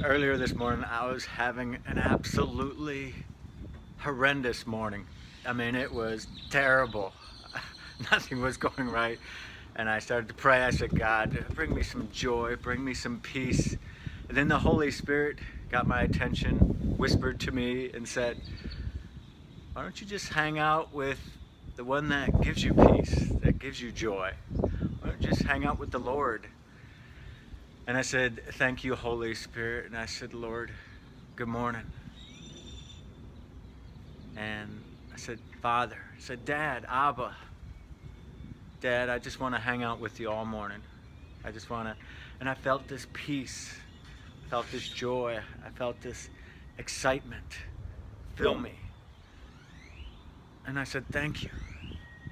Earlier this morning, I was having an absolutely horrendous morning. I mean, it was terrible. Nothing was going right. And I started to pray. I said, God, bring me some joy, bring me some peace. And then the Holy Spirit got my attention, whispered to me, and said, why don't you just hang out with the one that gives you peace, that gives you joy? Why don't you just hang out with the Lord? And I said, thank you, Holy Spirit. And I said, Lord, good morning. And I said, Father. I said, Dad, Abba. Dad, I just want to hang out with you all morning. I just want to. And I felt this peace. I felt this joy. I felt this excitement fill me. And I said, thank you.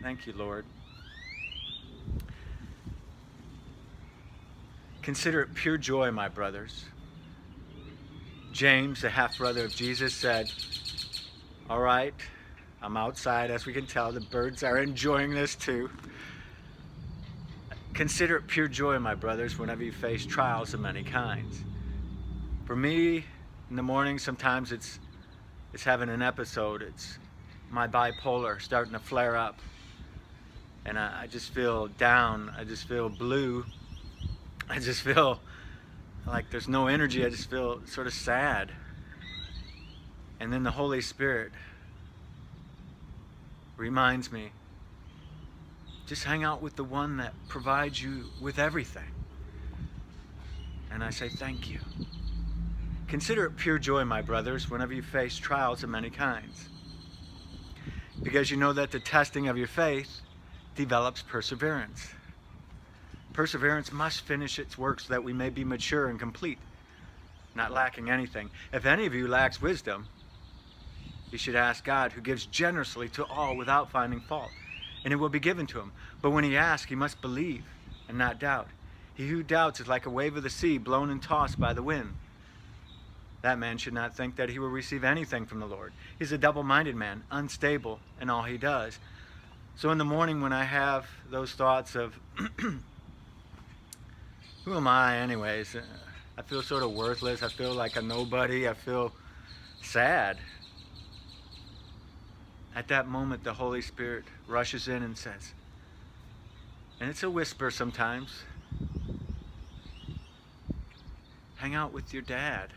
Thank you, Lord. Consider it pure joy, my brothers. James, the half-brother of Jesus, said, all right, I'm outside. As we can tell, the birds are enjoying this too. Consider it pure joy, my brothers, whenever you face trials of many kinds. For me, in the morning, sometimes it's having an episode. It's my bipolar starting to flare up. And I just feel down. I just feel blue. I just feel like there's no energy. I just feel sort of sad. And then the Holy Spirit reminds me, just hang out with the one that provides you with everything. And I say, thank you. Consider it pure joy, my brothers, whenever you face trials of many kinds, because you know that the testing of your faith develops perseverance. Perseverance must finish its work so that we may be mature and complete, not lacking anything. If any of you lacks wisdom, you should ask God, who gives generously to all without finding fault, and it will be given to him. But when he asks, he must believe and not doubt. He who doubts is like a wave of the sea blown and tossed by the wind. That man should not think that he will receive anything from the Lord. He's a double-minded man, unstable in all he does. So in the morning when I have those thoughts of, who am I anyways? I feel sort of worthless. I feel like a nobody. I feel sad. At that moment, the Holy Spirit rushes in and says, and it's a whisper sometimes, hang out with your dad.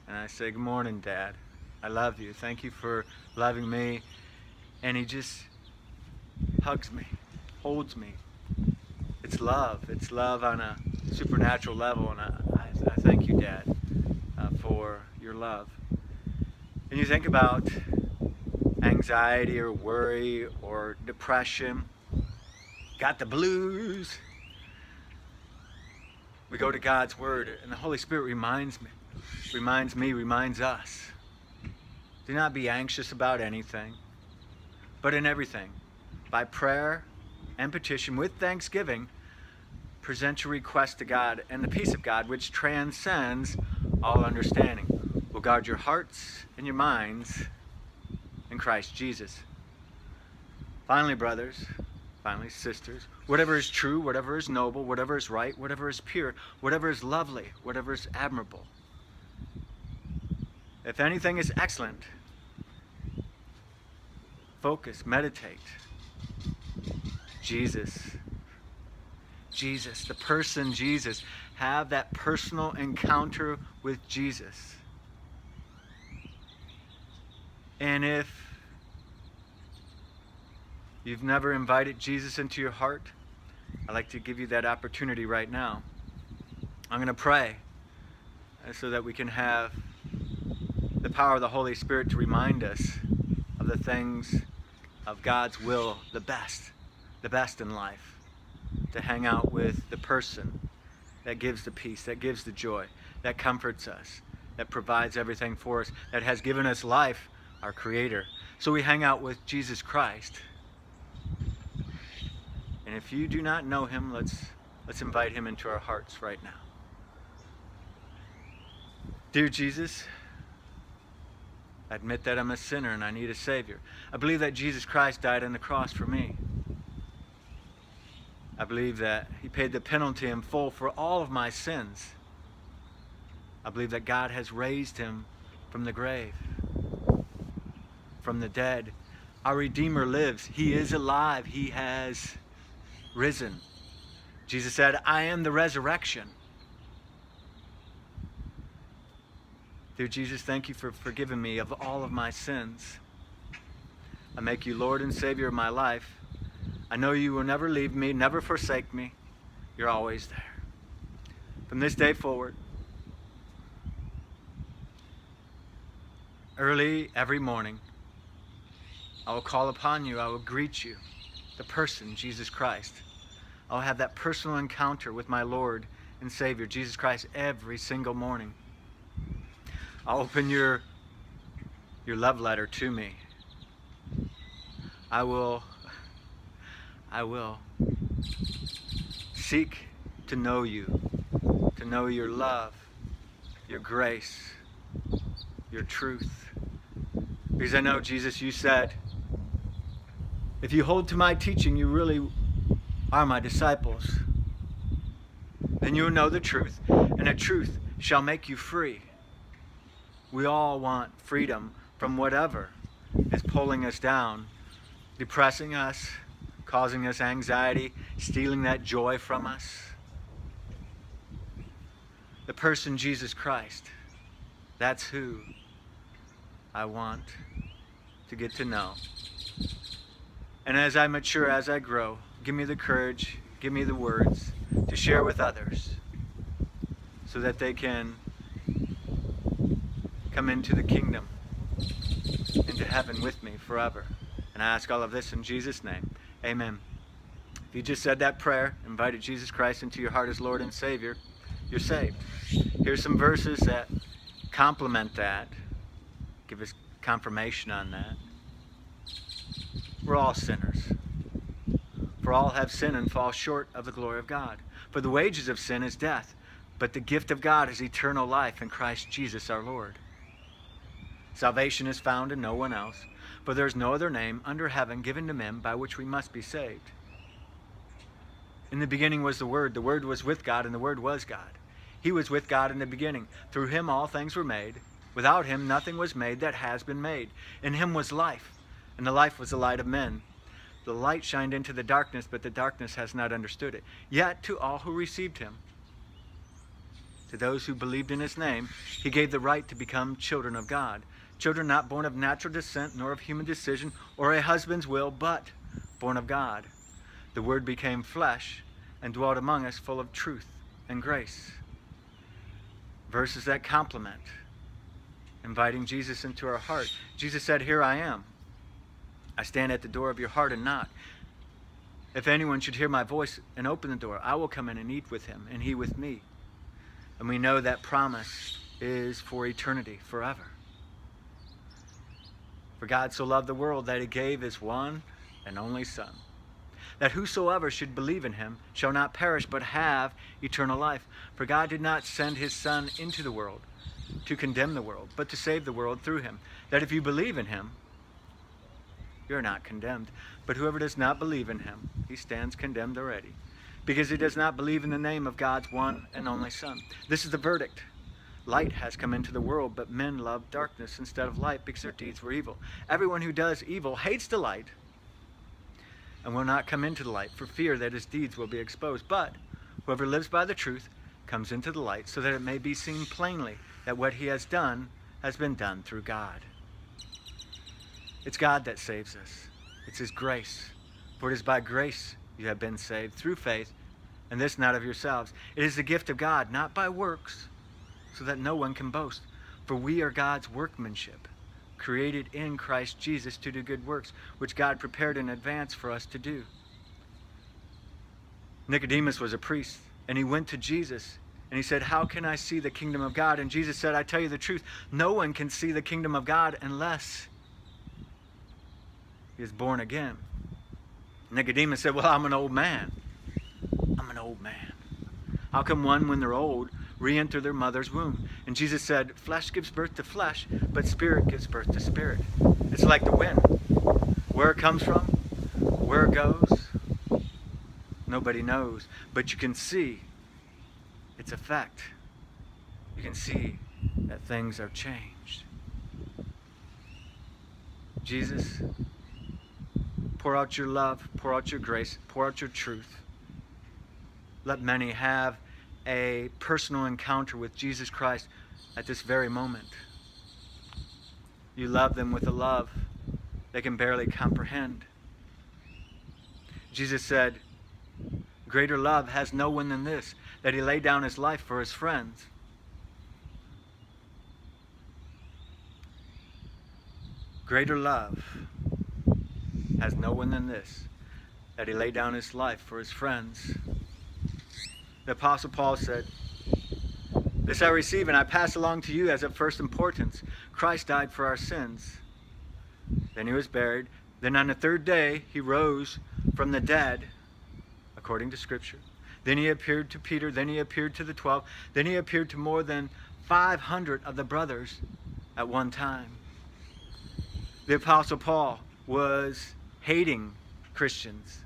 And I say, good morning, Dad. I love you. Thank you for loving me. And he just hugs me, holds me. It's love. It's love on a supernatural level. And I thank you, Dad, for your love. And you think about anxiety or worry or depression, got the blues. We go to God's Word, and the Holy Spirit reminds us. Do not be anxious about anything, but in everything, by prayer and petition with thanksgiving, present your request to God, and the peace of God, which transcends all understanding, will guard your hearts and your minds in Christ Jesus. Finally, brothers, finally, sisters, whatever is true, whatever is noble, whatever is right, whatever is pure, whatever is lovely, whatever is admirable, if anything is excellent, focus, meditate. Jesus, the person Jesus. Have that personal encounter with Jesus. And if you've never invited Jesus into your heart, I'd like to give you that opportunity right now. I'm going to pray so that we can have the power of the Holy Spirit to remind us of the things of God's will, the best in life, to hang out with the person that gives the peace, that gives the joy, that comforts us, that provides everything for us, that has given us life, our Creator. So we hang out with Jesus Christ. And if you do not know him, let's invite him into our hearts right now. Dear Jesus, I admit that I'm a sinner and I need a Savior. I believe that Jesus Christ died on the cross for me. I believe that he paid the penalty in full for all of my sins. I believe that God has raised him from the grave, from the dead. Our Redeemer lives. He is alive. He has risen. Jesus said, I am the resurrection. Dear Jesus, thank you for forgiving me of all of my sins. I make you Lord and Savior of my life. I know you will never leave me, never forsake me. You're always there. From this day forward, early every morning, I will call upon you. I will greet you, the person, Jesus Christ. I'll have that personal encounter with my Lord and Savior, Jesus Christ, every single morning. I'll open your love letter to me. I will seek to know you, to know your love, your grace, your truth. Because I know, Jesus, you said, if you hold to my teaching, you really are my disciples. Then you will know the truth, and the truth shall make you free. We all want freedom from whatever is pulling us down, depressing us, causing us anxiety, stealing that joy from us. The person Jesus Christ, that's who I want to get to know. And as I mature, as I grow, give me the courage, give me the words to share with others so that they can come into the kingdom, into heaven with me forever. And I ask all of this in Jesus' name. Amen. If you just said that prayer, invited Jesus Christ into your heart as Lord and Savior, you're saved. Here's some verses that complement that, give us confirmation on that. We're all sinners. For all have sinned and fall short of the glory of God. For the wages of sin is death, but the gift of God is eternal life in Christ Jesus our Lord. Salvation is found in no one else, for there is no other name under heaven given to men by which we must be saved. In the beginning was the Word was with God, and the Word was God. He was with God in the beginning. Through him all things were made. Without him nothing was made that has been made. In him was life, and the life was the light of men. The light shined into the darkness, but the darkness has not understood it. Yet to all who received him, to those who believed in his name, he gave the right to become children of God. Children not born of natural descent, nor of human decision, or a husband's will, but born of God. The Word became flesh and dwelt among us, full of truth and grace. Verses that complement, inviting Jesus into our heart. Jesus said, here I am. I stand at the door of your heart and knock. If anyone should hear my voice and open the door, I will come in and eat with him, and he with me. And we know that promise is for eternity, forever. For God so loved the world that he gave his one and only Son, that whosoever should believe in him shall not perish but have eternal life. For God did not send his Son into the world to condemn the world, but to save the world through him. That if you believe in him, you're not condemned. But whoever does not believe in him, he stands condemned already, because he does not believe in the name of God's one and only Son. This is the verdict. Light has come into the world, but men love darkness instead of light because their deeds were evil. Everyone who does evil hates the light and will not come into the light for fear that his deeds will be exposed. But whoever lives by the truth comes into the light, so that it may be seen plainly that what he has done has been done through God. It's God that saves us. It's his grace. For it is by grace you have been saved through faith, and this not of yourselves. It is the gift of God, not by works, so that no one can boast. For we are God's workmanship, created in Christ Jesus to do good works, which God prepared in advance for us to do. Nicodemus was a priest, and he went to Jesus, and he said, how can I see the kingdom of God? And Jesus said, I tell you the truth, no one can see the kingdom of God unless he is born again. Nicodemus said, well, I'm an old man. I'm an old man. How come one, when they're old, re-enter their mother's womb? And Jesus said, flesh gives birth to flesh, but spirit gives birth to spirit. It's like the wind. Where it comes from, where it goes, nobody knows. But you can see its effect. you can see that things are changed. Jesus, pour out your love, pour out your grace, pour out your truth. Let many have a personal encounter with Jesus Christ at this very moment. You love them with a love they can barely comprehend. Jesus said, greater love has no one than this, that he laid down his life for his friends. Greater love has no one than this, that he laid down his life for his friends. The Apostle Paul said, this I receive and I pass along to you as of first importance. Christ died for our sins. Then he was buried. Then on the third day he rose from the dead, according to Scripture. Then he appeared to Peter. Then he appeared to the 12. Then he appeared to more than 500 of the brothers at one time. The Apostle Paul was hating Christians.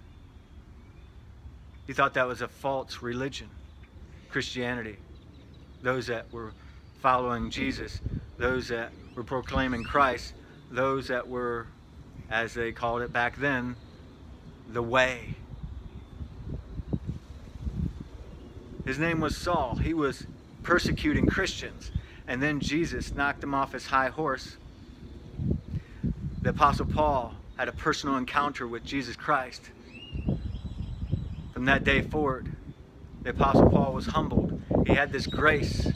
He thought that was a false religion, Christianity. Those that were following Jesus, those that were proclaiming Christ, those that were, as they called it back then, the way. His name was Saul. He was persecuting Christians. And then Jesus knocked him off his high horse. The Apostle Paul had a personal encounter with Jesus Christ. From that day forward, the Apostle Paul was humbled. He had this grace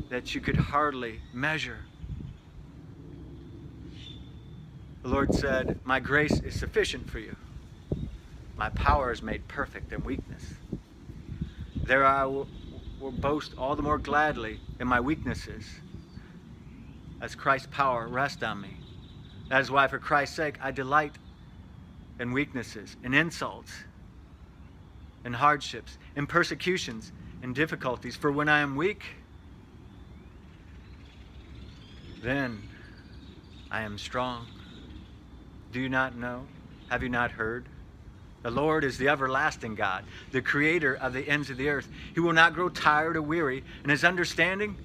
that you could hardly measure. The Lord said, my grace is sufficient for you. My power is made perfect in weakness. There I will boast all the more gladly in my weaknesses, as Christ's power rests on me. That is why, for Christ's sake, I delight in weaknesses, in insults, in hardships, in persecutions, in difficulties. For when I am weak, then I am strong. Do you not know? Have you not heard? The Lord is the everlasting God, the creator of the ends of the earth. He will not grow tired or weary, and his understanding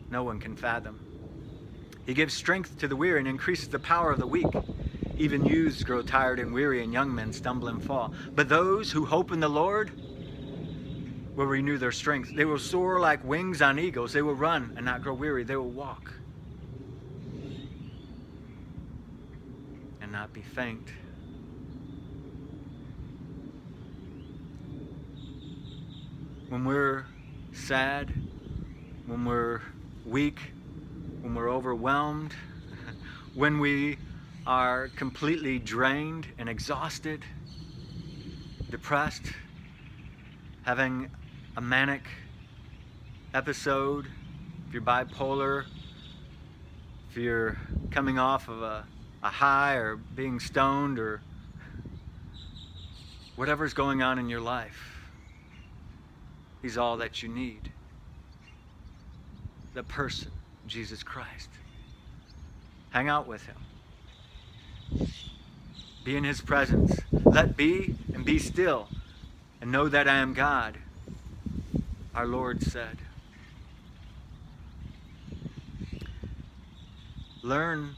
no one can fathom. He gives strength to the weary and increases the power of the weak. Even youths grow tired and weary, and young men stumble and fall. But those who hope in the Lord will renew their strength. They will soar like wings on eagles. They will run and not grow weary. They will walk and not be faint. When we're sad, when we're weak, when we're overwhelmed, when we are completely drained and exhausted, depressed, having a manic episode, if you're bipolar, if you're coming off of a high or being stoned or whatever's going on in your life, he's all that you need. The person, Jesus Christ. Hang out with him. Be in his presence. Let be and be still and know that I am God, our Lord said. Learn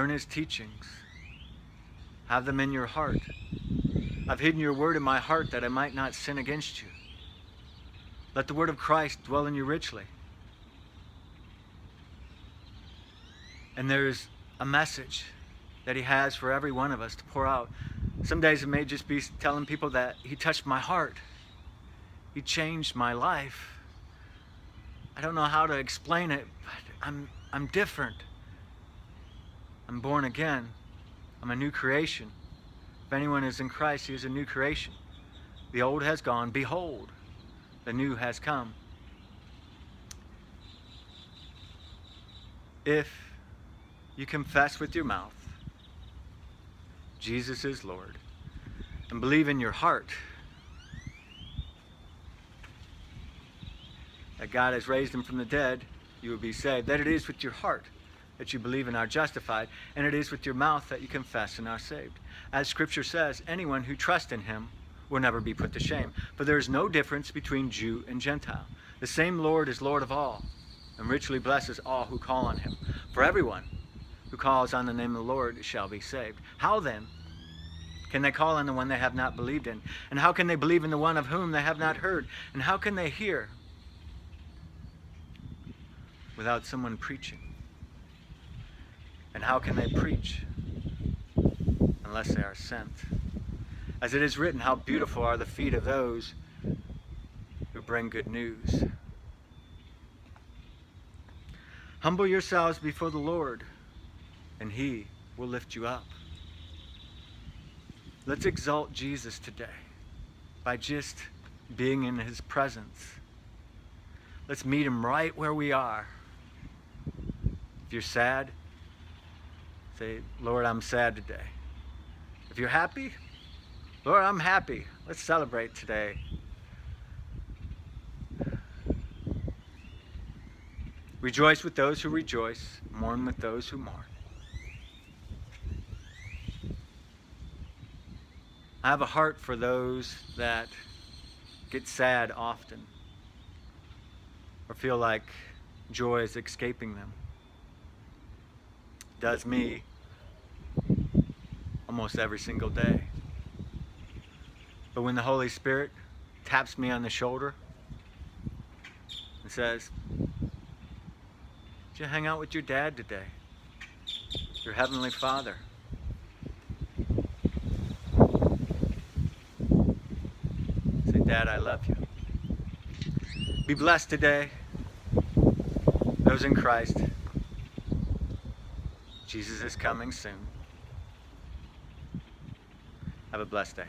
his teachings. Have them in your heart. I've hidden your word in my heart that I might not sin against you. Let the word of Christ dwell in you richly. And there's a message that he has for every one of us to pour out. Some days it may just be telling people that he touched my heart. He changed my life. I don't know how to explain it, but I'm different. I'm born again. I'm a new creation. If anyone is in Christ, he is a new creation. The old has gone. Behold, the new has come. If you confess with your mouth Jesus is Lord and believe in your heart that God has raised him from the dead, you will be saved. That it is with your heart that you believe and are justified, and it is with your mouth that you confess and are saved. As Scripture says, anyone who trusts in him will never be put to shame. For there is no difference between Jew and Gentile. The same Lord is Lord of all, and richly blesses all who call on him. For everyone who calls on the name of the Lord shall be saved. How then can they call on the one they have not believed in? And how can they believe in the one of whom they have not heard? And how can they hear without someone preaching? And how can they preach unless they are sent? As it is written, how beautiful are the feet of those who bring good news. Humble yourselves before the Lord, and he will lift you up. Let's exalt Jesus today by just being in his presence. Let's meet him right where we are. If you're sad, say, Lord, I'm sad today. If you're happy, Lord, I'm happy. Let's celebrate today. Rejoice with those who rejoice, mourn with those who mourn. I have a heart for those that get sad often or feel like joy is escaping them. It does me almost every single day. But when the Holy Spirit taps me on the shoulder and says, did you hang out with your dad today? Your Heavenly Father. Say, Dad, I love you. Be blessed today. Those in Christ. Jesus is coming soon. Have a blessed day.